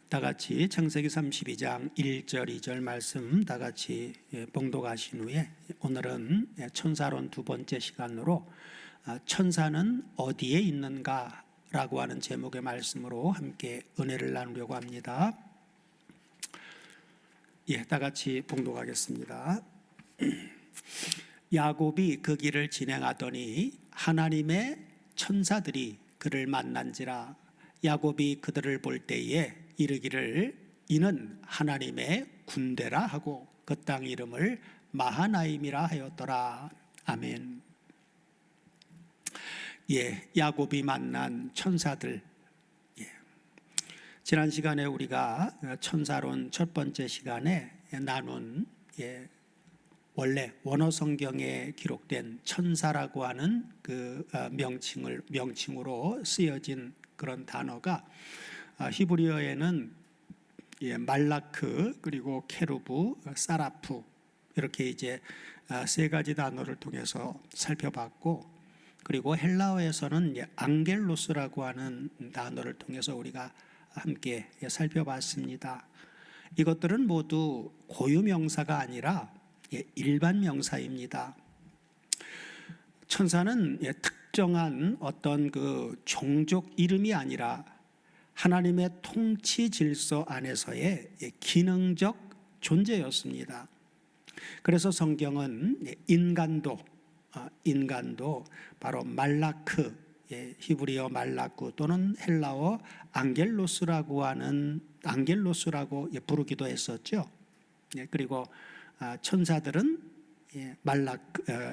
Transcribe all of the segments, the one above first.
다 같이 창세기 32장 1절 2절 말씀 다 같이 봉독하신 후에 오늘은 천사론 두 번째 시간으로 천사는 어디에 있는가 라고 하는 제목의 말씀으로 함께 은혜를 나누려고 합니다. 다 같이 봉독하겠습니다. 야곱이 그 길을 진행하더니 하나님의 천사들이 그를 만난지라. 야곱이 그들을 볼 때에 이르기를 이는 하나님의 군대라 하고 그 땅 이름을 마하나임이라 하였더라. 아멘. 야곱이 만난 천사들. 지난 시간에 우리가 천사론 첫 번째 시간에 나눈 원래 원어 성경에 기록된 천사라고 하는 그 명칭으로 쓰여진 그런 단어가 히브리어에는 말라크 그리고 케루브, 사라프 이렇게 이제 세 가지 단어를 통해서 살펴봤고, 그리고 헬라어에서는 앙겔로스라고 하는 단어를 통해서 우리가 함께 살펴봤습니다. 이것들은 모두 고유명사가 아니라 일반 명사입니다. 천사는 특정한 어떤 그 종족 이름이 아니라 하나님의 통치 질서 안에서의 기능적 존재였습니다. 그래서 성경은 인간도 바로 말라크, 히브리어 말라크 또는 헬라어 앙겔로스라고 부르기도 했었죠. 그리고 천사들은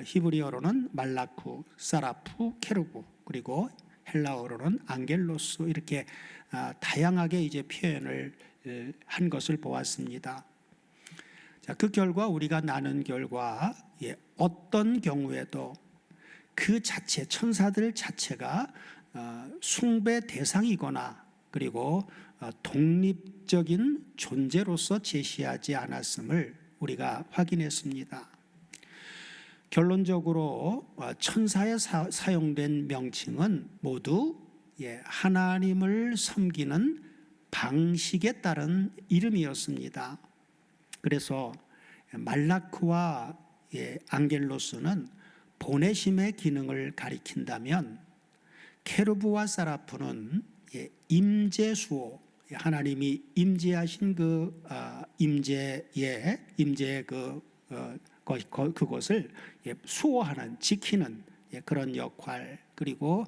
히브리어로는 말라쿠, 사라프, 케루브, 그리고 헬라어로는 앙겔로스, 이렇게 다양하게 이제 표현을 한 것을 보았습니다. 그 결과 우리가 나눈 결과 어떤 경우에도 그 자체, 천사들 자체가 숭배 대상이거나 그리고 독립적인 존재로서 제시하지 않았음을 우리가 확인했습니다. 결론적으로 천사에 사용된 명칭은 모두 하나님을 섬기는 방식에 따른 이름이었습니다. 그래서 말라크와 앙겔로스는 보내심의 기능을 가리킨다면, 케루브와 사라프는 임재수호, 하나님이 임재하신 그것을 수호하는, 지키는 그런 역할, 그리고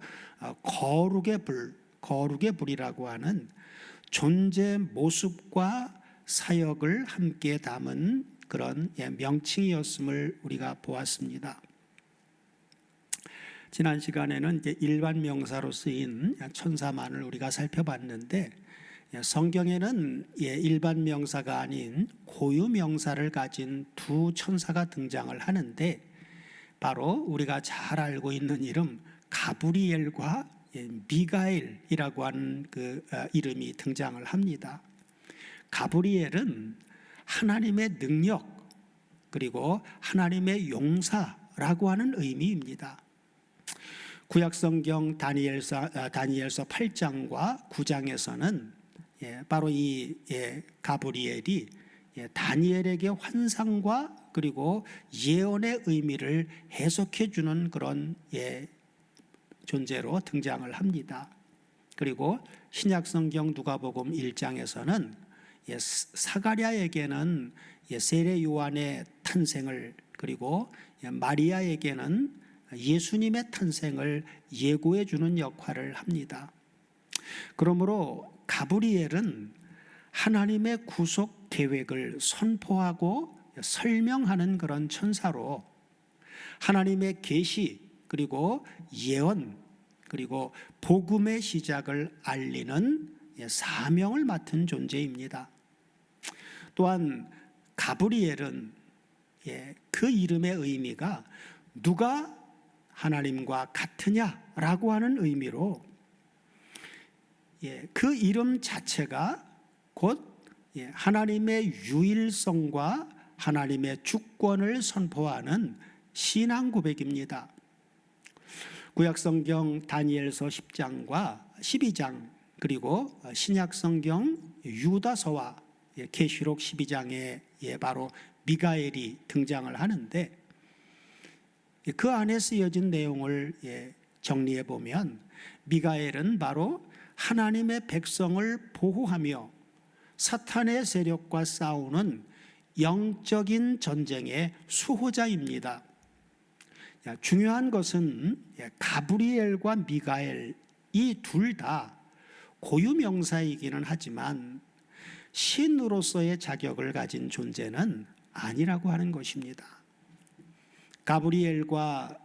거룩의 불이라고 하는 존재 모습과 사역을 함께 담은 그런 명칭이었음을 우리가 보았습니다. 지난 시간에는 이제 일반 명사로 쓰인 천사만을 우리가 살펴봤는데, 성경에는 일반 명사가 아닌 고유 명사를 가진 두 천사가 등장을 하는데, 바로 우리가 잘 알고 있는 이름 가브리엘과 미가엘이라고 하는 그 이름이 등장을 합니다. 가브리엘은 하나님의 능력 그리고 하나님의 용사라고 하는 의미입니다. 구약성경 다니엘서 8장과 9장에서는 바로 이 가브리엘이 다니엘에게 환상과 그리고 예언의 의미를 해석해 주는 그런 존재로 등장을 합니다. 그리고 신약성경 누가복음 1장에서는 사가랴에게는 세례 요한의 탄생을, 그리고 마리아에게는 예수님의 탄생을 예고해 주는 역할을 합니다. 그러므로 가브리엘은 하나님의 구속 계획을 선포하고 설명하는 그런 천사로 하나님의 계시 그리고 예언 그리고 복음의 시작을 알리는 사명을 맡은 존재입니다. 또한 가브리엘은 그 이름의 의미가 누가 하나님과 같으냐라고 하는 의미로 그 이름 자체가 곧 하나님의 유일성과 하나님의 주권을 선포하는 신앙 고백입니다. 구약성경 다니엘서 10장과 12장 그리고 신약 성경 유다서와 계시록 12장에 바로 미가엘이 등장을 하는데, 그 안에 쓰여진 내용을 정리해 보면 미가엘은 바로 하나님의 백성을 보호하며 사탄의 세력과 싸우는 영적인 전쟁의 수호자입니다. 중요한 것은 가브리엘과 미가엘 이 둘 다 고유명사이기는 하지만 신으로서의 자격을 가진 존재는 아니라고 하는 것입니다. 가브리엘과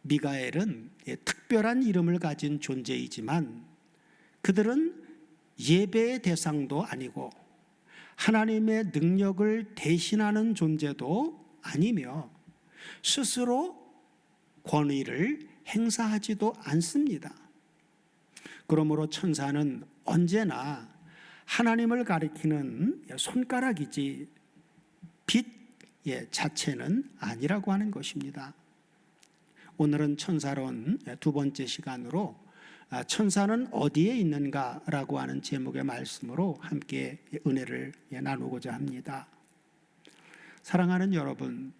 미가엘은 특별한 이름을 가진 존재이지만 그들은 예배의 대상도 아니고 하나님의 능력을 대신하는 존재도 아니며 스스로 권위를 행사하지도 않습니다. 그러므로 천사는 언제나 하나님을 가리키는 손가락이지 빛 자체는 아니라고 하는 것입니다. 오늘은 천사론 두 번째 시간으로 천사는 어디에 있는가라고 하는 제목의 말씀으로 함께 은혜를 나누고자 합니다. 사랑하는 여러분,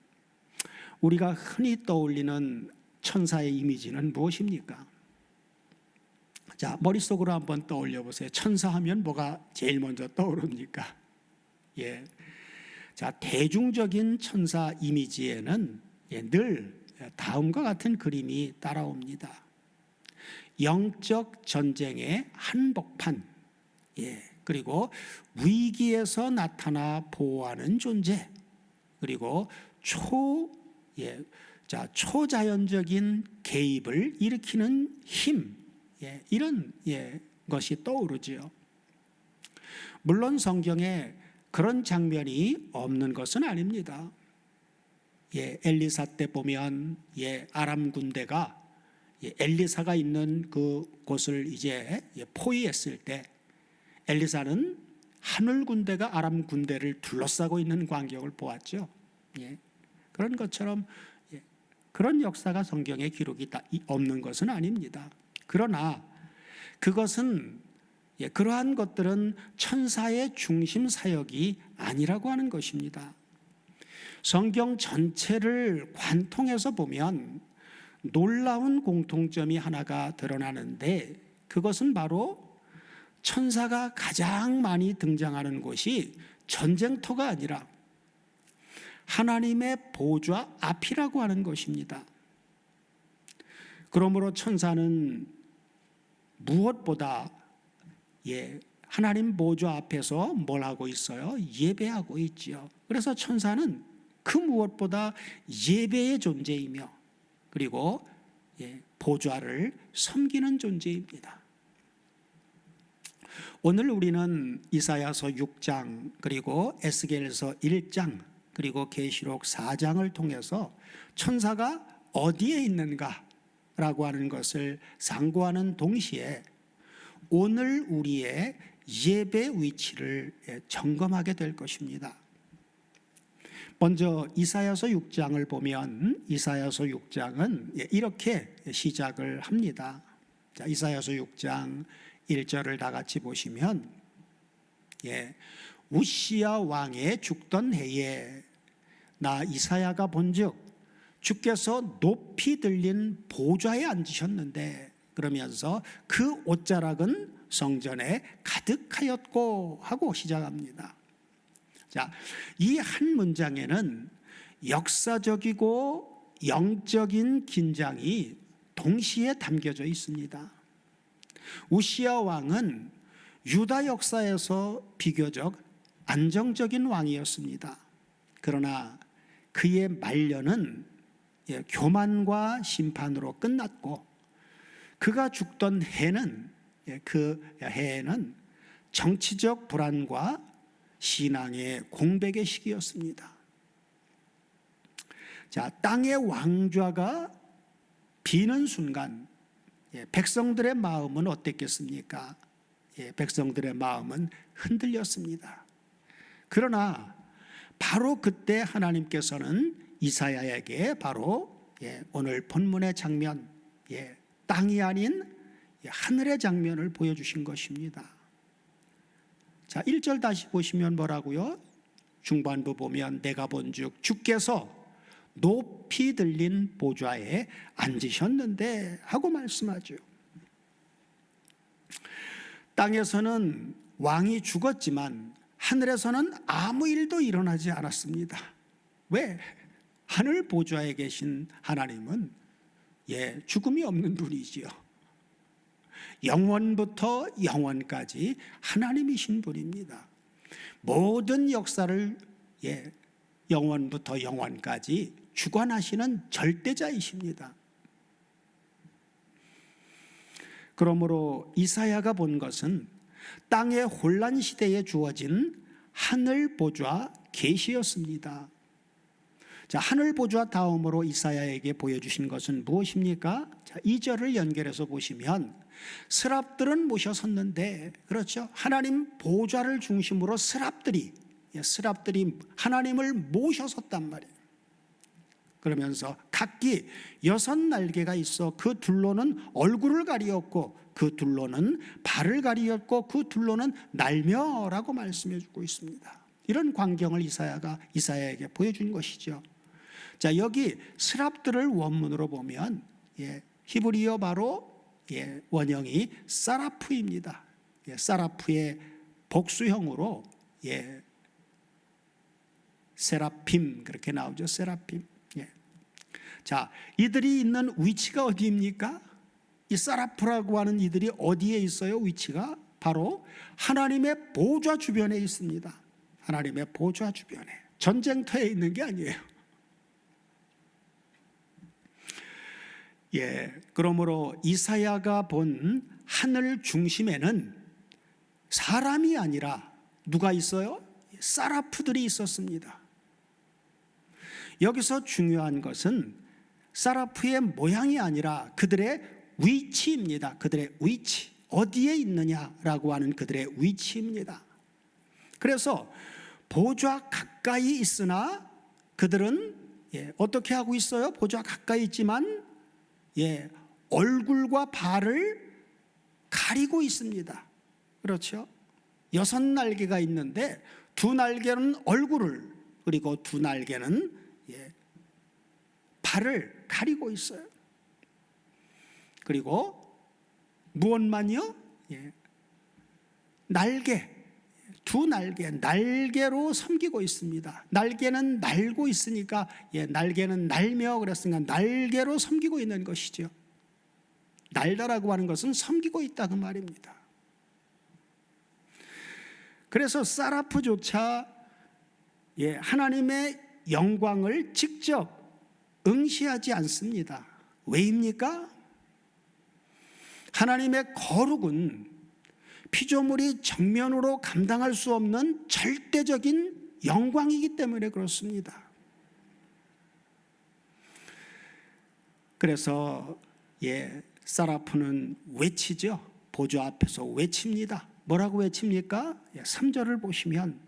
우리가 흔히 떠올리는 천사의 이미지는 무엇입니까? 자, 머릿속으로 한번 떠올려 보세요. 천사하면 뭐가 제일 먼저 떠오릅니까? 자, 대중적인 천사 이미지에는 늘 다음과 같은 그림이 따라옵니다. 영적 전쟁의 한복판, 그리고 위기에서 나타나 보호하는 존재, 그리고 초자연적인 개입을 일으키는 힘, 이런 것이 떠오르지요. 물론 성경에 그런 장면이 없는 것은 아닙니다. 엘리사 때 보면 아람 군대가 엘리사가 있는 그 곳을 이제 포위했을 때 엘리사는 하늘 군대가 아람 군대를 둘러싸고 있는 광경을 보았죠. 그런 것처럼 그런 역사가 성경에 기록이 없는 것은 아닙니다. 그러나 그것은 그러한 것들은 천사의 중심 사역이 아니라고 하는 것입니다. 성경 전체를 관통해서 보면 놀라운 공통점이 하나가 드러나는데, 그것은 바로 천사가 가장 많이 등장하는 곳이 전쟁터가 아니라 하나님의 보좌 앞이라고 하는 것입니다. 그러므로 천사는 무엇보다 하나님 보좌 앞에서 뭘 하고 있어요? 예배하고 있지요. 그래서 천사는 그 무엇보다 예배의 존재이며 그리고 보좌를 섬기는 존재입니다. 오늘 우리는 이사야서 6장 그리고 에스겔서 1장 그리고 계시록 4장을 통해서 천사가 어디에 있는가라고 하는 것을 상고하는 동시에 오늘 우리의 예배 위치를 점검하게 될 것입니다. 먼저 이사야서 6장을 보면 이사야서 6장은 이렇게 시작을 합니다. 자, 이사야서 6장 1절을 다 같이 보시면 우시야 왕의 죽던 해에 나 이사야가 본즉 주께서 높이 들린 보좌에 앉으셨는데, 그러면서 그 옷자락은 성전에 가득하였고 하고 시작합니다. 자, 이 한 문장에는 역사적이고 영적인 긴장이 동시에 담겨져 있습니다. 우시야 왕은 유다 역사에서 비교적 안정적인 왕이었습니다. 그러나 그의 말년은 교만과 심판으로 끝났고, 그가 죽던 해는 그 해에는 정치적 불안과 신앙의 공백의 시기였습니다. 자, 땅의 왕좌가 비는 순간 백성들의 마음은 어땠겠습니까? 백성들의 마음은 흔들렸습니다. 그러나 바로 그때 하나님께서는 이사야에게 바로 오늘 본문의 장면, 땅이 아닌 하늘의 장면을 보여주신 것입니다. 자, 1절 다시 보시면 뭐라고요? 중반부 보면 내가 본즉 주께서 높이 들린 보좌에 앉으셨는데 하고 말씀하죠. 땅에서는 왕이 죽었지만 하늘에서는 아무 일도 일어나지 않았습니다. 왜? 하늘 보좌에 계신 하나님은 죽음이 없는 분이지요. 영원부터 영원까지 하나님이신 분입니다. 모든 역사를 영원부터 영원까지 주관하시는 절대자이십니다. 그러므로 이사야가 본 것은 땅의 혼란 시대에 주어진 하늘 보좌 계시였습니다. 자, 하늘 보좌 다음으로 이사야에게 보여주신 것은 무엇입니까? 자, 2절을 연결해서 보시면 스랍들은 모셔 섰는데, 그렇죠? 하나님 보좌를 중심으로 스랍들이 하나님을 모셔 섰단 말이에요. 그러면서 각기 6날개가 있어 그 둘로는 얼굴을 가리었고 그 둘로는 발을 가리었고 그 둘로는 날며라고 말씀해 주고 있습니다. 이런 광경을 이사야에게 보여준 것이죠. 자, 여기 스랍들을 원문으로 보면 히브리어 바로 원형이 사라프입니다. 사라프의 복수형으로 세라핌 그렇게 나오죠. 세라핌. 자, 이들이 있는 위치가 어디입니까? 이 사라프라고 하는 이들이 어디에 있어요? 위치가 바로 하나님의 보좌 주변에 있습니다. 하나님의 보좌 주변에. 전쟁터에 있는 게 아니에요. 그러므로 이사야가 본 하늘 중심에는 사람이 아니라 누가 있어요? 사라프들이 있었습니다. 여기서 중요한 것은 사라프의 모양이 아니라 그들의 위치입니다. 그들의 위치, 어디에 있느냐라고 하는 그들의 위치입니다. 그래서 보좌 가까이 있으나 그들은 어떻게 하고 있어요? 보좌 가까이 있지만 얼굴과 발을 가리고 있습니다. 그렇죠? 6날개가 있는데 2날개는 얼굴을, 그리고 2날개는 발을 가리고 있어요. 그리고 무엇만요? 날개, 2날개, 날개로 섬기고 있습니다. 날개는 날고 있으니까 날개는 날며 그랬으니까 날개로 섬기고 있는 것이죠. 날다라고 하는 것은 섬기고 있다 그 말입니다. 그래서 사라프조차 하나님의 영광을 직접 응시하지 않습니다. 왜입니까? 하나님의 거룩은 피조물이 정면으로 감당할 수 없는 절대적인 영광이기 때문에 그렇습니다. 그래서 사라프는 외치죠. 보좌 앞에서 외칩니다. 뭐라고 외칩니까? 3절을 보시면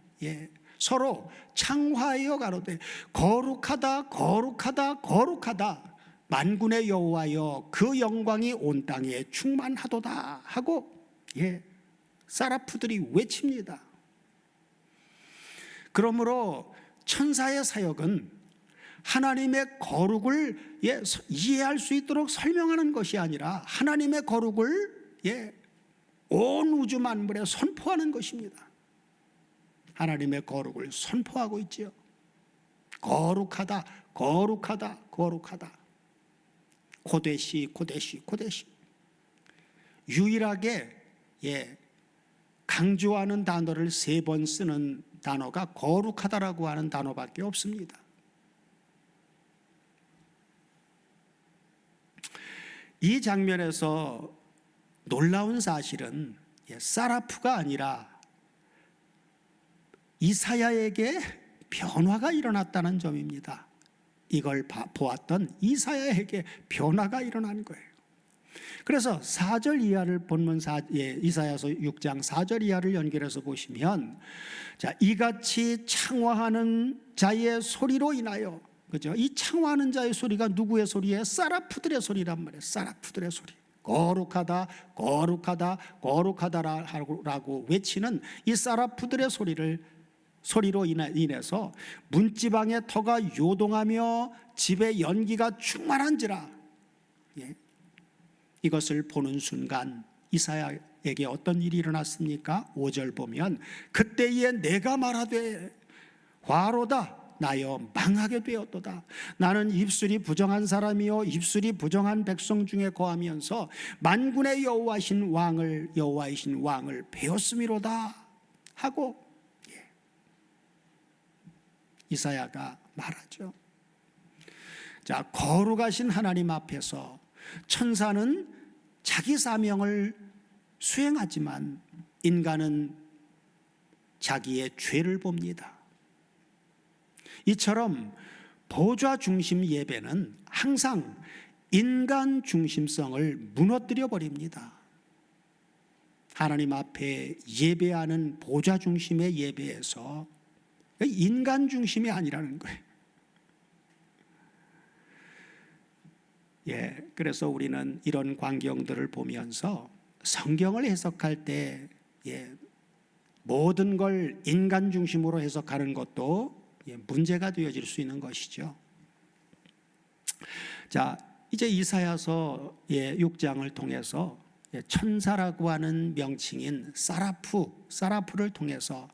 서로 창화하여 가로되 거룩하다 거룩하다 거룩하다 만군의 여호와여 그 영광이 온 땅에 충만하도다 하고 사라프들이 외칩니다. 그러므로 천사의 사역은 하나님의 거룩을 이해할 수 있도록 설명하는 것이 아니라 하나님의 거룩을 온 우주 만물에 선포하는 것입니다. 하나님의 거룩을 선포하고 있지요. 거룩하다 거룩하다 거룩하다. 고대시 고대시 고대시. 유일하게 강조하는 단어를 3번 쓰는 단어가 거룩하다라고 하는 단어밖에 없습니다. 이 장면에서 놀라운 사실은 사라프가 아니라 이사야에게 변화가 일어났다는 점입니다. 이걸 보았던 이사야에게 변화가 일어난 거예요. 그래서 4절 이하를 본문 이사야서 6장 4절 이하를 연결해서 보시면 자, 이같이 창화하는 자의 소리로 인하여, 그죠? 이 창화하는 자의 소리가 누구의 소리예요? 사라프들의 소리란 말이에요. 사라프들의 소리. 거룩하다, 거룩하다, 거룩하다라고 외치는 이 사라프들의 소리로 인해서 문지방의 터가 요동하며 집에 연기가 충만한지라. 이것을 보는 순간 이사야에게 어떤 일이 일어났습니까? 5절 보면 그때에 내가 말하되 화로다 나여 망하게 되었도다. 나는 입술이 부정한 사람이요 입술이 부정한 백성 중에 거하면서 만군의 여호와이신 왕을 배웠음이로다 하고 이사야가 말하죠. 자, 거룩하신 하나님 앞에서 천사는 자기 사명을 수행하지만 인간은 자기의 죄를 봅니다. 이처럼 보좌 중심 예배는 항상 인간 중심성을 무너뜨려 버립니다. 하나님 앞에 예배하는 보좌 중심의 예배에서 인간 중심이 아니라는 거예요. 그래서 우리는 이런 광경들을 보면서 성경을 해석할 때 모든 걸 인간 중심으로 해석하는 것도 문제가 되어질 수 있는 것이죠. 자, 이제 이사야서 6장을 통해서 천사라고 하는 명칭인 사라프를 통해서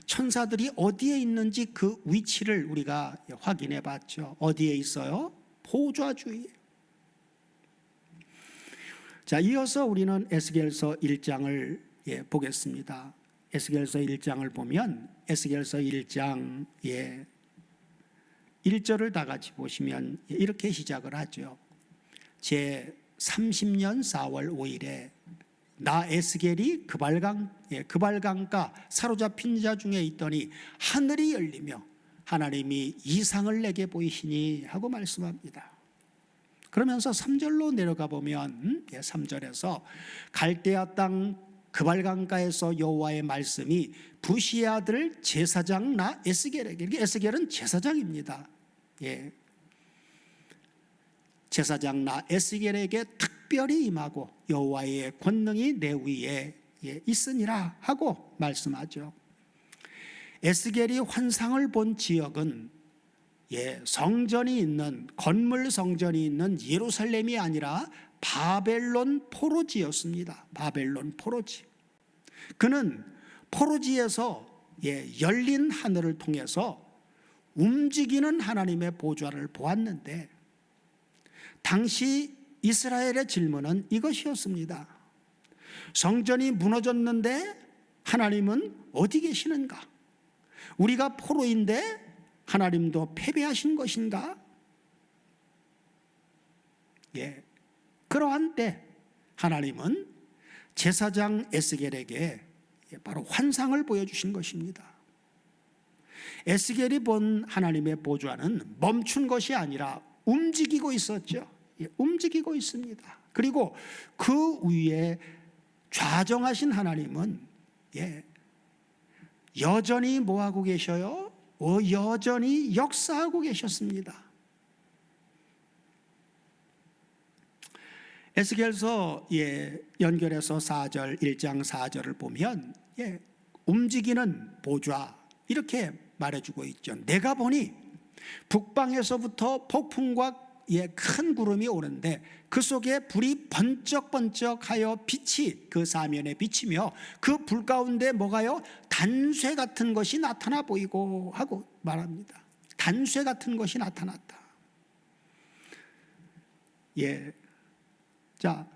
천사들이 어디에 있는지 그 위치를 우리가 확인해 봤죠. 어디에 있어요? 보좌 주위에. 자, 이어서 우리는 에스겔서 1장을 보겠습니다. 에스겔서 1장을 보면 에스겔서 1장 1절을 다 같이 보시면 이렇게 시작을 하죠. 제 30년 4월 5일에 나 에스겔이 그발강가 사로잡힌 자 중에 있더니 하늘이 열리며 하나님이 이상을 내게 보이시니 하고 말씀합니다. 그러면서 3절로 내려가 보면 3절에서 갈대아 땅 그발강가에서 여호와의 말씀이 부시의 아들 제사장 나 에스겔에게, 에스겔은 제사장입니다. 제사장 나 에스겔에게 특별히 임하고 여호와의 권능이 내 위에 있으니라 하고 말씀하죠. 에스겔이 환상을 본 지역은 성전이 있는 건물 성전이 있는 예루살렘이 아니라 바벨론 포로지였습니다. 바벨론 포로지. 그는 포로지에서 열린 하늘을 통해서 움직이는 하나님의 보좌를 보았는데 당시 이스라엘의 질문은 이것이었습니다. 성전이 무너졌는데 하나님은 어디 계시는가? 우리가 포로인데 하나님도 패배하신 것인가? 그러한 때 하나님은 제사장 에스겔에게 바로 환상을 보여주신 것입니다. 에스겔이 본 하나님의 보좌는 멈춘 것이 아니라 움직이고 있었죠. 움직이고 있습니다. 그리고 그 위에 좌정하신 하나님은 여전히 뭐하고 계셔요? 여전히 역사하고 계셨습니다. 에스겔서 연결해서 1장 4절을 보면 움직이는 보좌 이렇게 말해주고 있죠. 내가 보니 북방에서부터 폭풍과 큰 구름이 오는데 그 속에 불이 번쩍번쩍하여 빛이 그 사면에 비치며 그 불 가운데 뭐가요? 단쇠 같은 것이 나타나 보이고 하고 말합니다. 단쇠 같은 것이 나타났다. 자,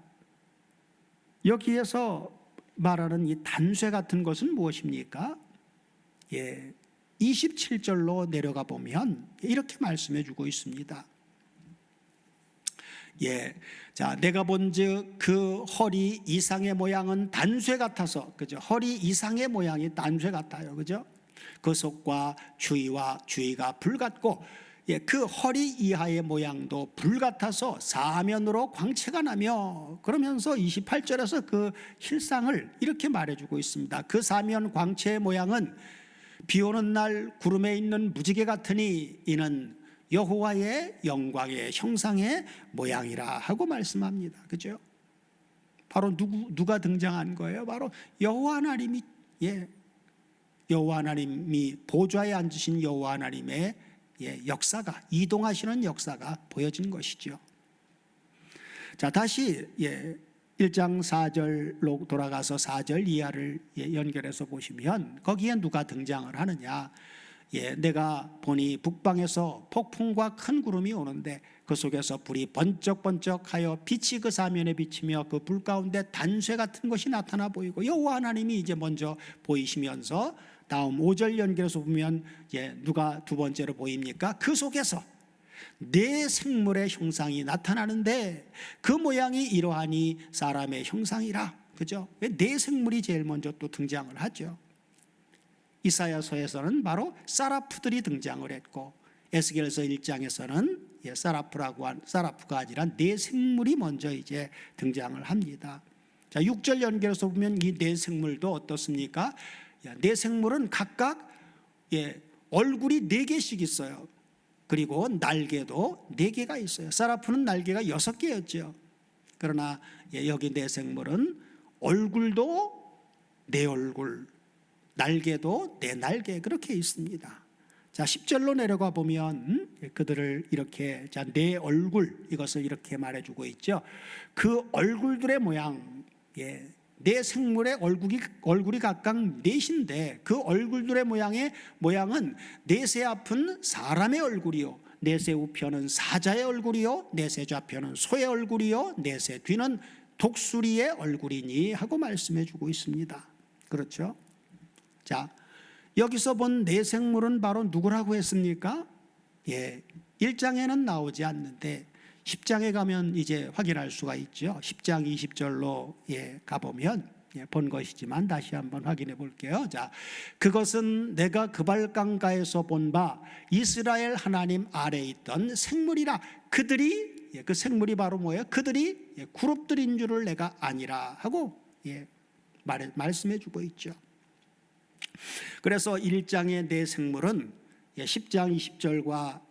여기에서 말하는 이 단쇠 같은 것은 무엇입니까? 27절로 내려가 보면 이렇게 말씀해 주고 있습니다. 자, 내가 본즉 그 허리 이상의 모양은 단쇠 같아서, 그죠? 허리 이상의 모양이 단쇠 같아요, 그죠? 그 속과 주위가 불 같고, 그 허리 이하의 모양도 불 같아서 사면으로 광채가 나며, 그러면서 28절에서 그 실상을 이렇게 말해주고 있습니다. 그 사면 광채의 모양은 비 오는 날 구름에 있는 무지개 같으니 이는 여호와의 영광의 형상의 모양이라 하고 말씀합니다. 그죠? 바로 누가 등장한 거예요? 바로 여호와 하나님이, 여호와 하나님이 보좌에 앉으신 여호와 하나님의 역사가, 이동하시는 역사가 보여진 것이죠. 자, 다시 1장 4절로 돌아가서 4절 이하를 연결해서 보시면 거기에 누가 등장을 하느냐? 내가 보니 북방에서 폭풍과 큰 구름이 오는데 그 속에서 불이 번쩍번쩍하여 빛이 그 사면에 비치며 그 불 가운데 단쇠 같은 것이 나타나 보이고, 여호와 하나님이 이제 먼저 보이시면서 다음 5절 연결해서 보면 누가 두 번째로 보입니까? 그 속에서 네 생물의 형상이 나타나는데 그 모양이 이러하니 사람의 형상이라. 그죠? 네 생물이 제일 먼저 또 등장을 하죠. 이사야서에서는 바로 사라프들이 등장을 했고, 에스겔서 1장에서는 사라프가 아니라 네 생물이 먼저 이제 등장을 합니다. 자, 6절 연결해서 보면 이 네 생물도 어떻습니까? 네 생물은 각각 얼굴이 4개씩 있어요. 그리고 날개도 4개가 있어요. 사라프는 날개가 6개였죠. 그러나 여기 네 생물은 얼굴도 4얼굴, 날개도 4날개 그렇게 있습니다. 자, 10절로 내려가 보면 그들을 이렇게, 자, 4얼굴, 이것을 이렇게 말해주고 있죠. 그 얼굴들의 모양, 네 생물의 얼굴이 각각 4인데 그 얼굴들의 모양은 넷의 앞은 사람의 얼굴이요, 넷의 우편은 사자의 얼굴이요, 넷의 좌편은 소의 얼굴이요, 넷의 뒤는 독수리의 얼굴이니 하고 말씀해 주고 있습니다. 그렇죠? 자, 여기서 본 네 생물은 바로 누구라고 했습니까? 1장에는 나오지 않는데 10장에 가면 이제 확인할 수가 있죠. 10장 20절로 가보면 본 것이지만 다시 한번 확인해 볼게요. 자, 그것은 내가 그발강가에서 본 바 이스라엘 하나님 아래에 있던 생물이라. 그들이, 그 생물이 바로 뭐예요? 그들이 그룹들인 줄을 내가 아니라 하고 말씀해 주고 있죠. 그래서 1장의 네 생물은 10장 20절과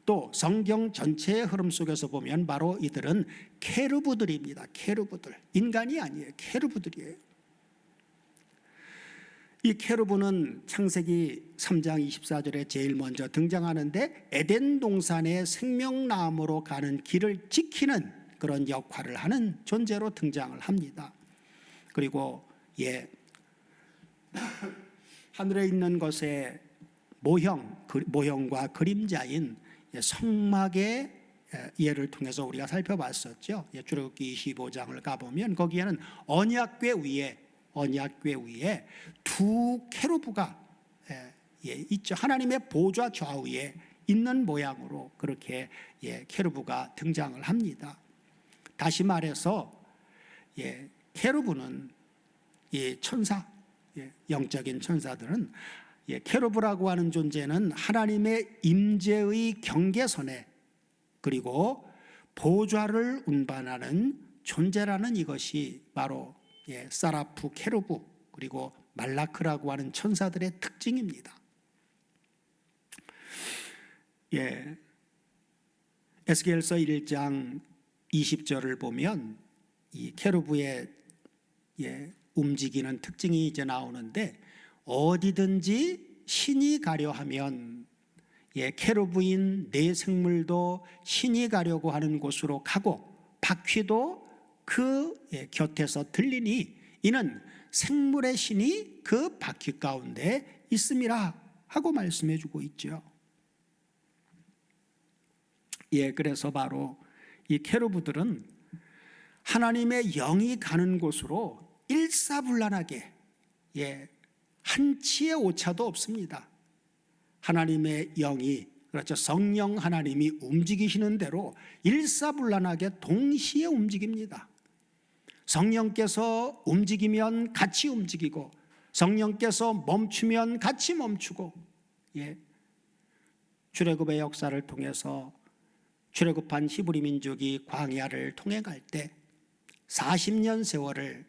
또 성경 전체의 흐름 속에서 보면 바로 이들은 케루브들입니다. 케루브들, 인간이 아니에요. 케루브들이에요. 이 케루브는 창세기 3장 24절에 제일 먼저 등장하는데 에덴 동산의 생명나무로 가는 길을 지키는 그런 역할을 하는 존재로 등장을 합니다. 그리고 하늘에 있는 것의 모형과 그림자인 성막의 예를 통해서 우리가 살펴봤었죠. 출애굽기 25장을 가보면 거기에는 언약궤 위에 두 케루브가 있죠. 하나님의 보좌 좌우에 있는 모양으로 그렇게 케루브가 등장을 합니다. 다시 말해서 케루브는 천사, 영적인 천사들은 케루브라고 하는 존재는 하나님의 임재의 경계선에 그리고 보좌를 운반하는 존재라는 이것이 바로 사라프, 케루브 그리고 말라크라고 하는 천사들의 특징입니다. 에스겔서 1장 20절을 보면 이 케루브의 움직이는 특징이 이제 나오는데, 어디든지 신이 가려 하면 케루브인 네 생물도 신이 가려고 하는 곳으로 가고 바퀴도 그 곁에서 들리니 이는 생물의 신이 그 바퀴 가운데 있음이라 하고 말씀해 주고 있죠. 그래서 바로 이 케루브들은 하나님의 영이 가는 곳으로 일사불란하게 한치의 오차도 없습니다. 하나님의 영이, 그렇죠, 성령 하나님이 움직이시는 대로 일사불란하게 동시에 움직입니다. 성령께서 움직이면 같이 움직이고 성령께서 멈추면 같이 멈추고, 출애굽의 역사를 통해서 출애굽한 히브리 민족이 광야를 통행할 때 40년 세월을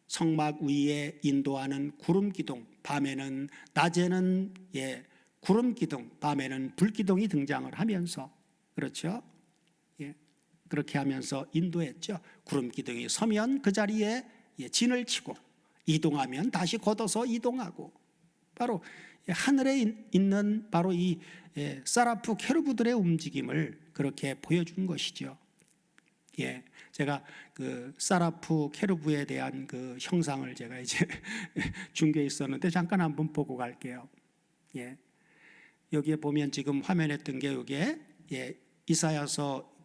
성막 위에 인도하는 구름 기둥, 밤에는, 낮에는 구름 기둥, 밤에는 불 기둥이 등장을 하면서, 그렇죠? 그렇게 하면서 인도했죠. 구름 기둥이 서면 그 자리에 진을 치고 이동하면 다시 걷어서 이동하고, 바로 하늘에 있는 바로 이 세라프 케루브들의 움직임을 그렇게 보여준 것이죠. 제가 그 세라프 케루브에 대한 그 형상을 제가 이제 준비해 있었는데 잠깐 한번 보고 갈게요. 여기에 보면 지금 화면에 뜬 게 이게 이사야서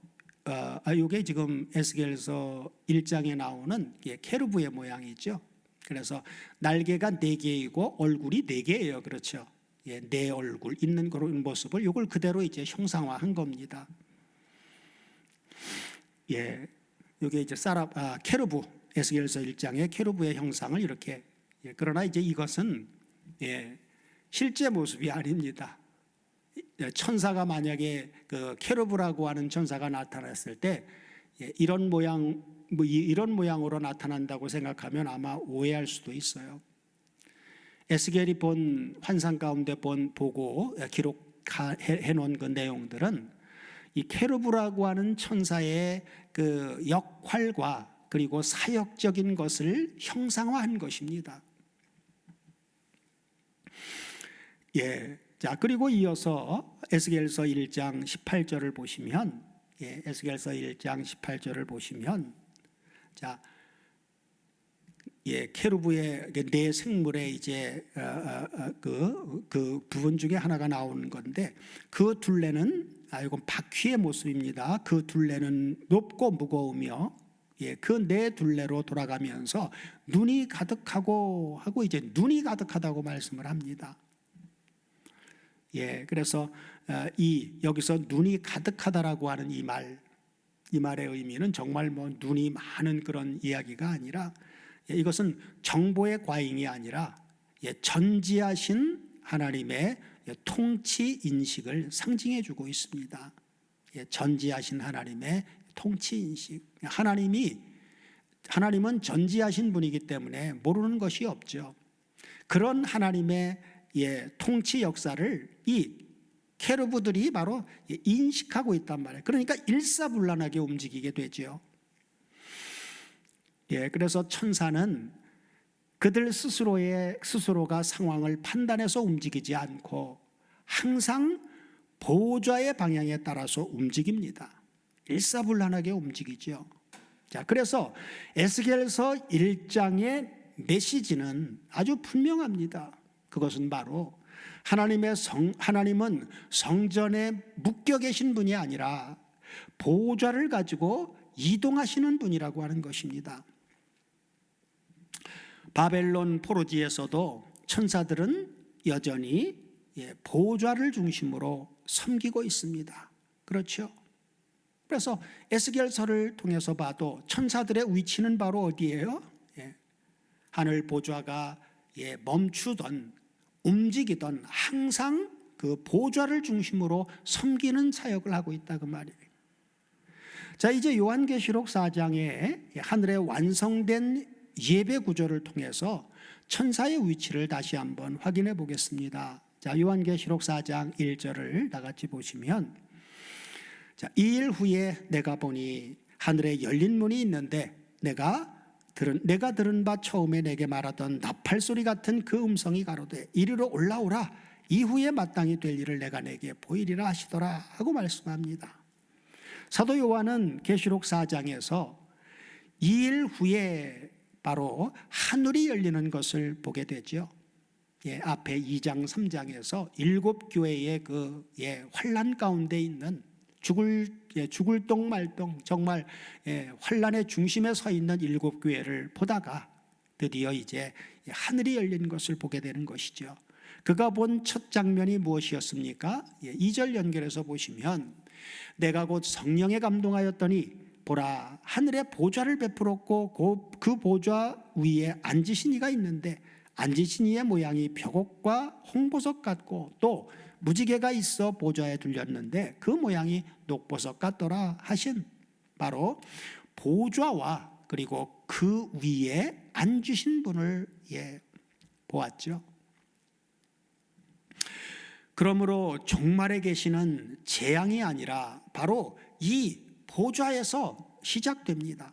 이게 지금 에스겔서 1장에 나오는 케루브의 모양이죠. 그래서 날개가 4개이고 얼굴이 4개예요. 그렇죠? 네 얼굴 있는 그런 모습을 이걸 그대로 이제 형상화한 겁니다. 이게 이제 케루브, 에스겔서 1장의 케루브의 형상을 이렇게, 그러나 이제 이것은 실제 모습이 아닙니다. 천사가 만약에 그 케루브라고 하는 천사가 나타났을 때 이런 모양으로 나타난다고 생각하면 아마 오해할 수도 있어요. 에스겔이 본 환상 가운데 보고 기록해 놓은 그 내용들은 이 케루브라고 하는 천사의 그 역할과 그리고 사역적인 것을 형상화한 것입니다. 자, 그리고 이어서 에스겔서 1장 18절을 보시면, 에스겔서 1장 18절을 보시면, 자, 케루브의 네 생물의 이제 그 부분 중에 하나가 나오는 건데, 그 둘레는 이건 바퀴의 모습입니다. 그 둘레는 높고 무거우며, 그 네 둘레로 돌아가면서 눈이 가득하고 하고 이제 눈이 가득하다고 말씀을 합니다. 그래서 여기서 눈이 가득하다라고 하는 이 말의 의미는 정말 뭐 눈이 많은 그런 이야기가 아니라, 이것은 정보의 과잉이 아니라 전지하신 하나님의 통치 인식을 상징해 주고 있습니다. 전지하신 하나님의 통치 인식. 하나님은 전지하신 분이기 때문에 모르는 것이 없죠. 그런 하나님의 통치 역사를 이 케루브들이 바로 인식하고 있단 말이에요. 그러니까 일사불란하게 움직이게 되죠. 그래서 천사는 그들 스스로가 상황을 판단해서 움직이지 않고 항상 보호자의 방향에 따라서 움직입니다. 일사불란하게 움직이죠. 자, 그래서 에스겔서 1장의 메시지는 아주 분명합니다. 그것은 바로 하나님은 성전에 묶여 계신 분이 아니라 보호자를 가지고 이동하시는 분이라고 하는 것입니다. 바벨론 포로지에서도 천사들은 여전히 보호자를 중심으로 섬기고 있습니다. 그렇죠? 그래서 에스겔서를 통해서 봐도 천사들의 위치는 바로 어디예요? 하늘 보좌가 멈추던 움직이던 항상 그 보좌를 중심으로 섬기는 사역을 하고 있다 그 말이에요. 자, 이제 요한계시록 4장에 하늘에 완성된 예배 구조를 통해서 천사의 위치를 다시 한번 확인해 보겠습니다. 자, 요한계시록 4장 1절을 다 같이 보시면, 자, 2일 후에 내가 보니 하늘에 열린 문이 있는데 내가 들은 바 처음에 내게 말하던 나팔 소리 같은 그 음성이 가로되 이리로 올라오라, 이후에 마땅히 될 일을 내가 내게 보이리라 하시더라 하고 말씀합니다. 사도 요한은 계시록 4장에서 2일 후에 바로 하늘이 열리는 것을 보게 되죠. 앞에 2장 3장에서 7교회의 그 환난 가운데 있는 죽을 똥 말똥 정말 환난의 중심에 서 있는 7교회를 보다가 드디어 이제 하늘이 열린 것을 보게 되는 것이죠. 그가 본 첫 장면이 무엇이었습니까? 2절 연결해서 보시면, 내가 곧 성령에 감동하였더니 보라, 하늘에 보좌를 베풀었고 그 보좌 위에 앉으신 이가 있는데 앉으신 이의 모양이 벽옥과 홍보석 같고 또 무지개가 있어 보좌에 둘렸는데 그 모양이 녹보석 같더라 하신 바로 보좌와 그리고 그 위에 앉으신 분을 보았죠. 그러므로 종말에 계시는 재앙이 아니라 바로 이 보좌에서 시작됩니다.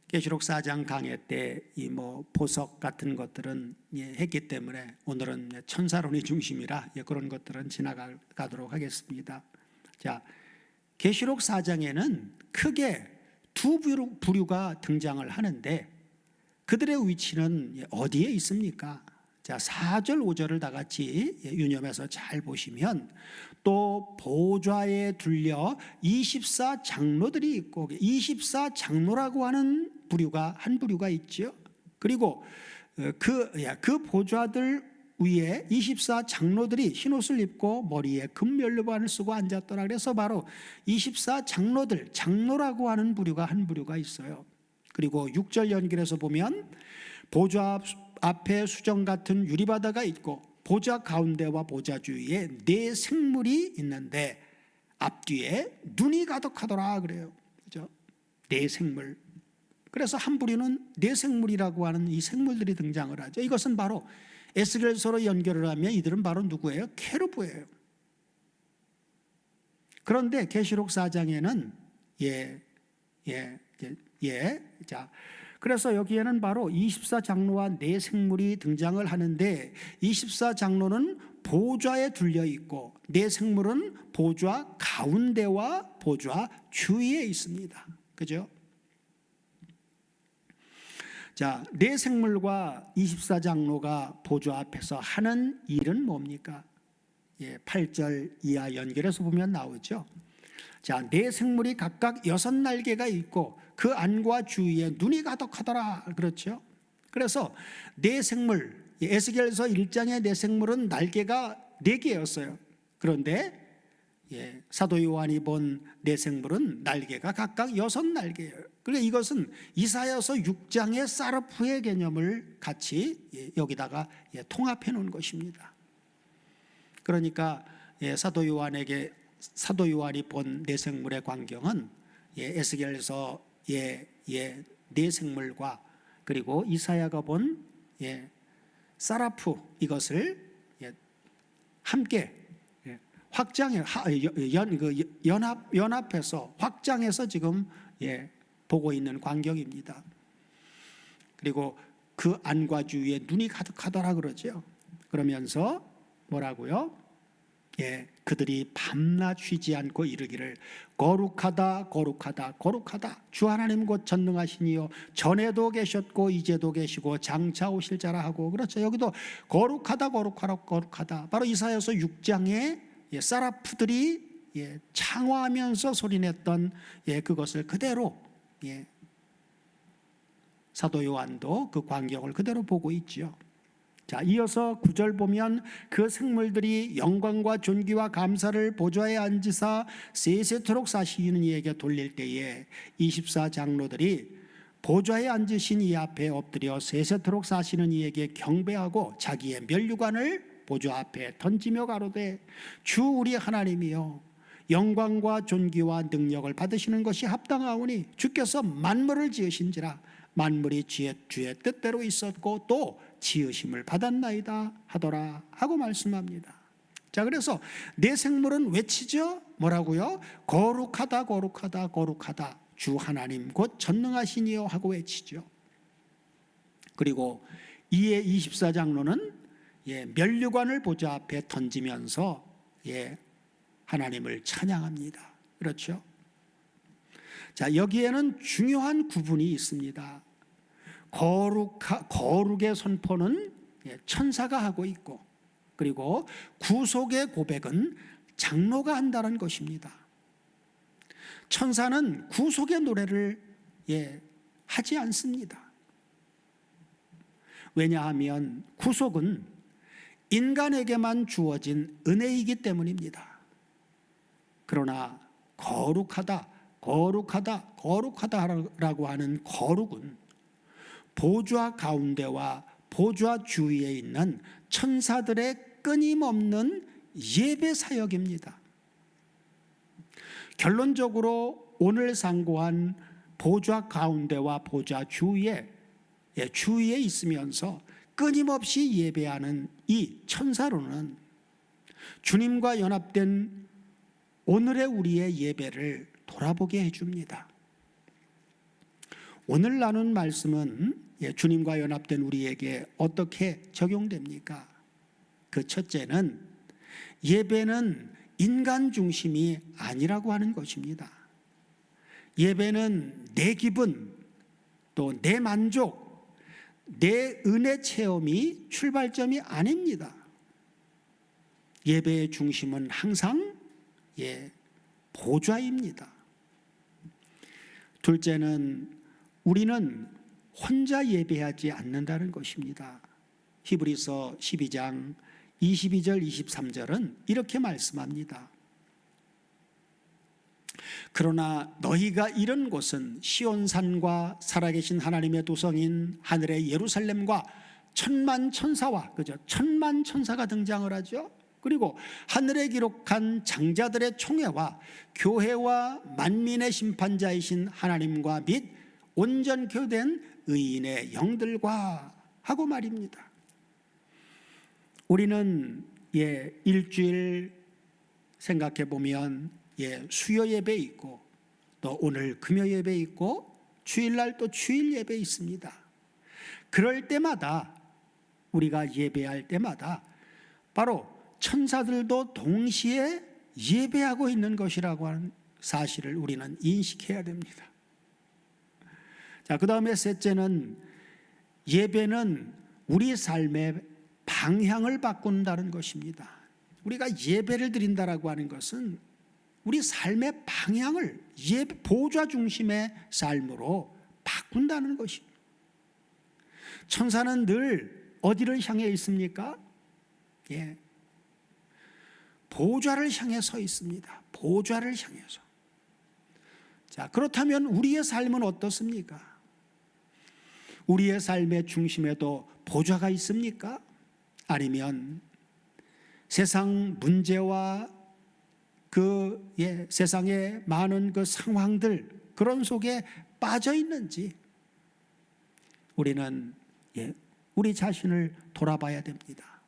계시록 4장 강해 때 이 보석 같은 것들은 했기 때문에 오늘은 천사론이 중심이라 그런 것들은 지나가도록 하겠습니다. 자, 계시록 4장에는 크게 두 부류가 등장을 하는데 그들의 위치는 어디에 있습니까? 자, 4절 5절을 다 같이 유념해서 잘 보시면 또 보좌에 둘려 24장로들이 있고 24장로라고 하는 한 부류가 있죠. 그리고 그 보좌들 위에 24장로들이 흰옷을 입고 머리에 금면류관을 쓰고 앉았더라. 그래서 바로 24장로들, 장로라고 하는 한 부류가 있어요. 그리고 6절 연결해서 보면 보좌 앞에 수정 같은 유리바다가 있고 보좌 가운데와 보좌 주위에 네 생물이 있는데 앞뒤에 눈이 가득하더라 그래요. 그죠? 네 생물. 그래서 한 부류는 네 생물이라고 하는 이 생물들이 등장을 하죠. 이것은 바로 에스겔서로 연결을 하면 이들은 바로 누구예요? 케루브예요. 그런데 계시록 4장에는 자, 그래서 여기에는 바로 24장로와 네 생물이 등장을 하는데 24장로는 보좌에 둘려 있고 네 생물은 보좌 가운데와 보좌 주위에 있습니다. 그죠? 자, 네 생물과 24장로가 보좌 앞에서 하는 일은 뭡니까? 8절 이하 연결해서 보면 나오죠. 자, 네 생물이 각각 6날개가 있고 그 안과 주위에 눈이 가득하더라. 그렇죠? 그래서 네 생물, 에스겔서 1장의 네 생물은 날개가 4개였어요. 그런데 사도 요한이 본 네 생물은 날개가 각각 6날개예요. 그러니까 이것은 이사야서 6장의 사르프의 개념을 같이 여기다가 통합해 놓은 것입니다. 그러니까 사도 요한이 본 네 생물의 광경은 에스겔서 네 생물과 그리고 이사야가 본 사라프 이것을 함께 연합해서 확장해서 지금 보고 있는 광경입니다. 그리고 그 안과 주위에 눈이 가득하더라 그러죠. 그러면서 뭐라고요? 그들이 밤낮 쉬지 않고 이르기를 거룩하다 거룩하다 거룩하다 주 하나님 곧 전능하시니요 전에도 계셨고 이제도 계시고 장차 오실 자라 하고. 그렇죠. 여기도 거룩하다 거룩하다 거룩하다. 바로 이사야서 6장에 사라프들이 창화하면서 소리냈던 그것을 그대로 사도 요한도 그 광경을 그대로 보고 있죠. 자, 이어서 9절 보면 그 생물들이 영광과 존귀와 감사를 보좌에 앉으사 세세토록 사시는 이에게 돌릴 때에 24장로들이 보좌에 앉으신 이 앞에 엎드려 세세토록 사시는 이에게 경배하고 자기의 면류관을 보좌 앞에 던지며 가로되 주 우리 하나님이여 영광과 존귀와 능력을 받으시는 것이 합당하오니 주께서 만물을 지으신지라 만물이 주의 뜻대로 있었고 또 지으심을 받았나이다 하더라 하고 말씀합니다. 자, 그래서 내 생물은 외치죠. 뭐라고요? 거룩하다 거룩하다 거룩하다 주 하나님 곧 전능하시니요 하고 외치죠. 그리고 이에 24장로는 면류관을 보좌 앞에 던지면서 하나님을 찬양합니다. 그렇죠? 자, 여기에는 중요한 구분이 있습니다. 거룩의 선포는 천사가 하고 있고 그리고 구속의 고백은 장로가 한다는 것입니다. 천사는 구속의 노래를 하지 않습니다. 왜냐하면 구속은 인간에게만 주어진 은혜이기 때문입니다. 그러나 거룩하다 거룩하다 거룩하다라고 하는 거룩은 보좌 가운데와 보좌 주위에 있는 천사들의 끊임없는 예배 사역입니다. 결론적으로 오늘 상고한 보좌 가운데와 보좌 주위에 있으면서 끊임없이 예배하는 이 천사로는 주님과 연합된 오늘의 우리의 예배를 돌아보게 해줍니다. 오늘 나눈 말씀은 주님과 연합된 우리에게 어떻게 적용됩니까? 그 첫째는 예배는 인간 중심이 아니라고 하는 것입니다. 예배는 내 기분, 또 내 만족, 내 은혜 체험이 출발점이 아닙니다. 예배의 중심은 항상 보좌입니다. 둘째는 우리는 혼자 예배하지 않는다는 것입니다. 히브리서 12장 22절 23절은 이렇게 말씀합니다. 그러나 너희가 이른 곳은 시온산과 살아계신 하나님의 도성인 하늘의 예루살렘과 천만 천사와, 천만 천사가 등장을 하죠. 그리고 하늘에 기록한 장자들의 총회와 교회와 만민의 심판자이신 하나님과 및 온전케 된 의인의 영들과 하고 말입니다. 우리는 일주일 생각해 보면 수요 예배 있고, 또 오늘 금요 예배 있고, 주일날 또 주일 예배 있습니다. 그럴 때마다, 우리가 예배할 때마다 바로 천사들도 동시에 예배하고 있는 것이라고 하는 사실을 우리는 인식해야 됩니다. 자, 그 다음에 셋째는 예배는 우리 삶의 방향을 바꾼다는 것입니다. 우리가 예배를 드린다라고 하는 것은 우리 삶의 방향을 보좌 중심의 삶으로 바꾼다는 것입니다. 천사는 늘 어디를 향해 있습니까? 보좌를 향해 서 있습니다. 보좌를 향해서. 자, 그렇다면 우리의 삶은 어떻습니까? 우리의 삶의 중심에도 보좌가 있습니까? 아니면 세상 문제와 세상의 많은 상황들, 그런 속에 빠져 있는지 우리는 우리 자신을 돌아봐야 됩니다.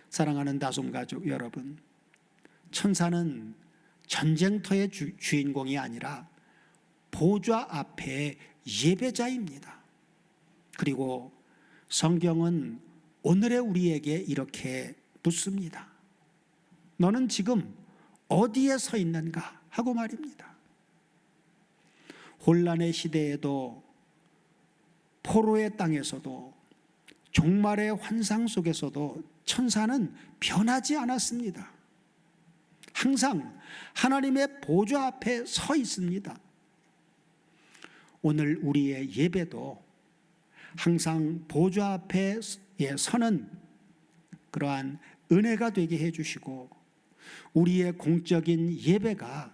사랑하는 다솜 가족 여러분, 천사는 전쟁터의 주인공이 아니라 보좌 앞에 예배자입니다. 그리고 성경은 오늘의 우리에게 이렇게 묻습니다. 너는 지금 어디에 서 있는가 하고 말입니다. 혼란의 시대에도, 포로의 땅에서도, 종말의 환상 속에서도 천사는 변하지 않았습니다. 항상 하나님의 보좌 앞에 서 있습니다. 오늘 우리의 예배도 항상 보좌 앞에 서는 그러한 은혜가 되게 해주시고, 우리의 공적인 예배가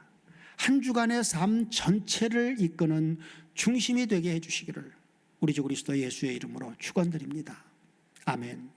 한 주간의 삶 전체를 이끄는 중심이 되게 해주시기를 우리 주 그리스도 예수의 이름으로 축원드립니다. 아멘.